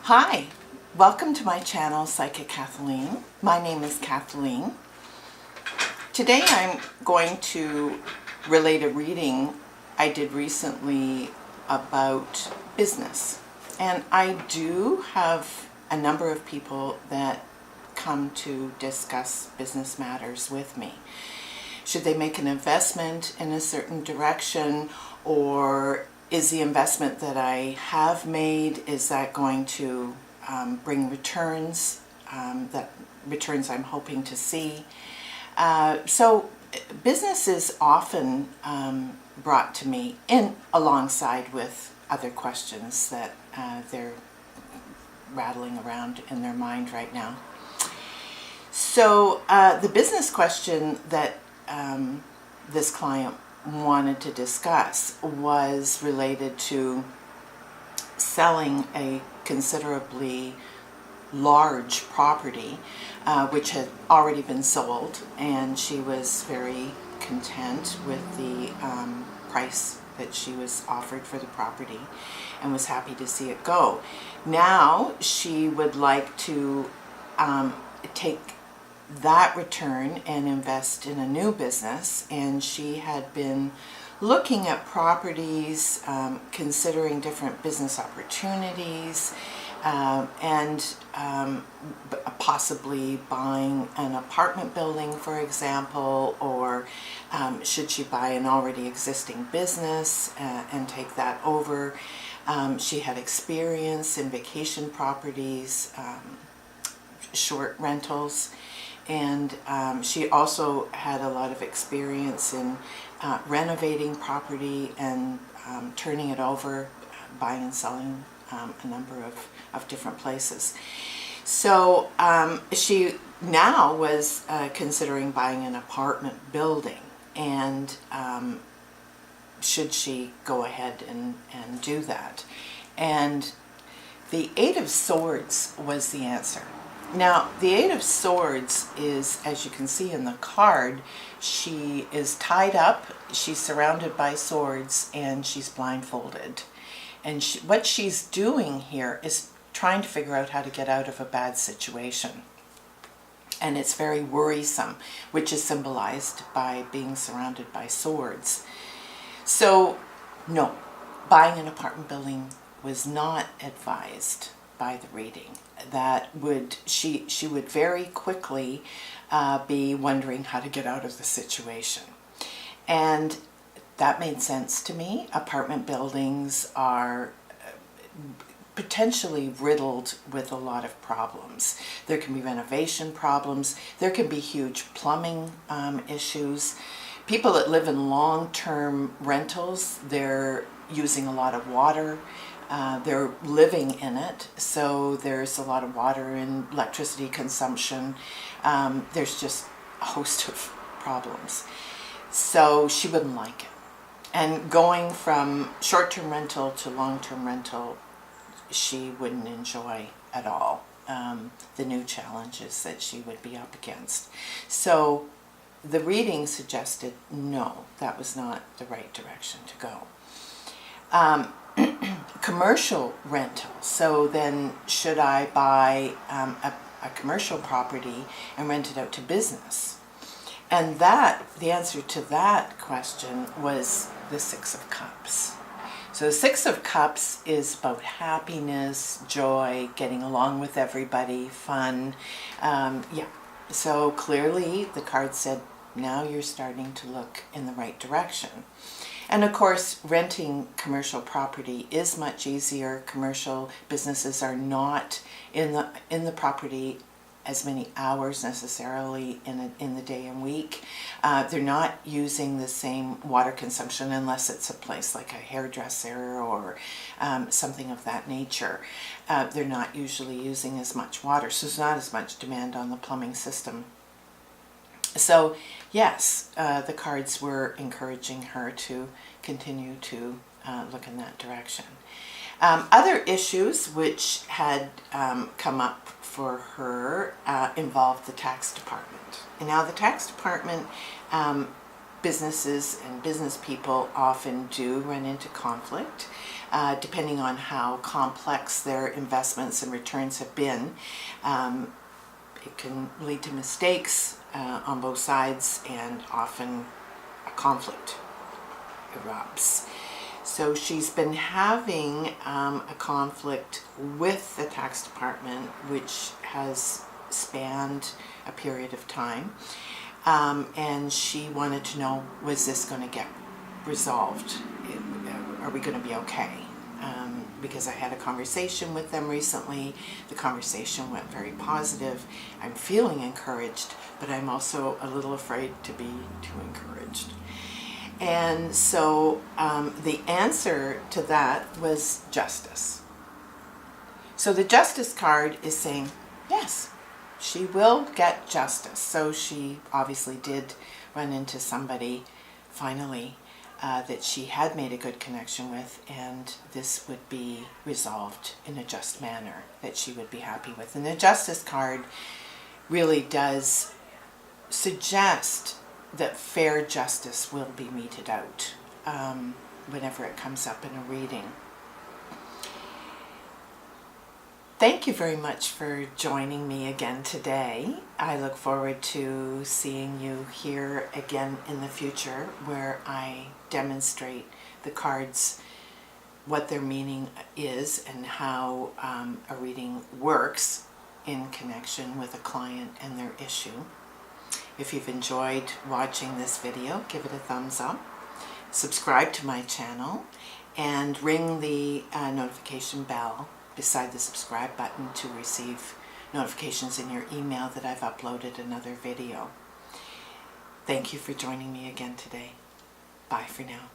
Hi, welcome to my channel, Psychic Kathleen. My name is Kathleen. Today I'm going to relate a reading I did recently about business. And I do have a number of people that come to discuss business matters with me. Should they make an investment in a certain direction, or is the investment that I have made, is that going to bring returns, that returns I'm hoping to see? So business is often brought to me alongside with other questions that they're rattling around in their mind right now. So the business question that this client wanted to discuss was related to selling a considerably large property which had already been sold, and she was very content with the price that she was offered for the property and was happy to see it go. Now she would like to take that return and invest in a new business, and she had been looking at properties, considering different business opportunities, and possibly buying an apartment building, for example, or should she buy an already existing business and take that over. She had experience in vacation properties, short rentals, and she also had a lot of experience in renovating property and turning it over, buying and selling a number of different places. So she now was considering buying an apartment building, and should she go ahead and do that? And the Eight of Swords was the answer. Now, the Eight of Swords is, as you can see in the card, she is tied up, she's surrounded by swords, and she's blindfolded. And what she's doing here is trying to figure out how to get out of a bad situation. And it's very worrisome, which is symbolized by being surrounded by swords. So, no, buying an apartment building was not advised by the reading. That would, she would very quickly be wondering how to get out of the situation. And that made sense to me. Apartment buildings are potentially riddled with a lot of problems. There can be renovation problems. There can be huge plumbing issues. People that live in long-term rentals, they're using a lot of water. They're living in it, so there's a lot of water and electricity consumption. There's just a host of problems. So she wouldn't like it. And going from short-term rental to long-term rental, she wouldn't enjoy at all the new challenges that she would be up against. So the reading suggested no, that was not the right direction to go. Commercial rental. So then, should I buy a commercial property and rent it out to business? And the answer to that question was the Six of Cups. So the Six of Cups is about happiness, joy, getting along with everybody, fun. Yeah. So clearly the card said, now you're starting to look in the right direction. And of course, renting commercial property is much easier. Commercial businesses are not in the property as many hours necessarily in the day and week. They're not using the same water consumption unless it's a place like a hairdresser or something of that nature. They're not usually using as much water, so there's not as much demand on the plumbing system. So yes, the cards were encouraging her to continue to look in that direction. Other issues which had come up for her involved the tax department. And now the tax department, businesses and business people often do run into conflict depending on how complex their investments and returns have been. It can lead to mistakes on both sides, and often a conflict erupts. So she's been having a conflict with the tax department, which has spanned a period of time. And she wanted to know, was this going to get resolved? Are we going to be okay? Because I had a conversation with them recently. The conversation went very positive. I'm feeling encouraged, but I'm also a little afraid to be too encouraged. And so the answer to that was justice. So the justice card is saying, yes, she will get justice. So she obviously did run into somebody finally that she had made a good connection with, and this would be resolved in a just manner that she would be happy with. And the justice card really does suggest that fair justice will be meted out whenever it comes up in a reading. Thank you very much for joining me again today. I look forward to seeing you here again in the future, where I demonstrate the cards, what their meaning is, and how a reading works in connection with a client and their issue. If you've enjoyed watching this video, give it a thumbs up, subscribe to my channel, and ring the notification bell beside the subscribe button to receive notifications in your email that I've uploaded another video. Thank you for joining me again today. Bye for now.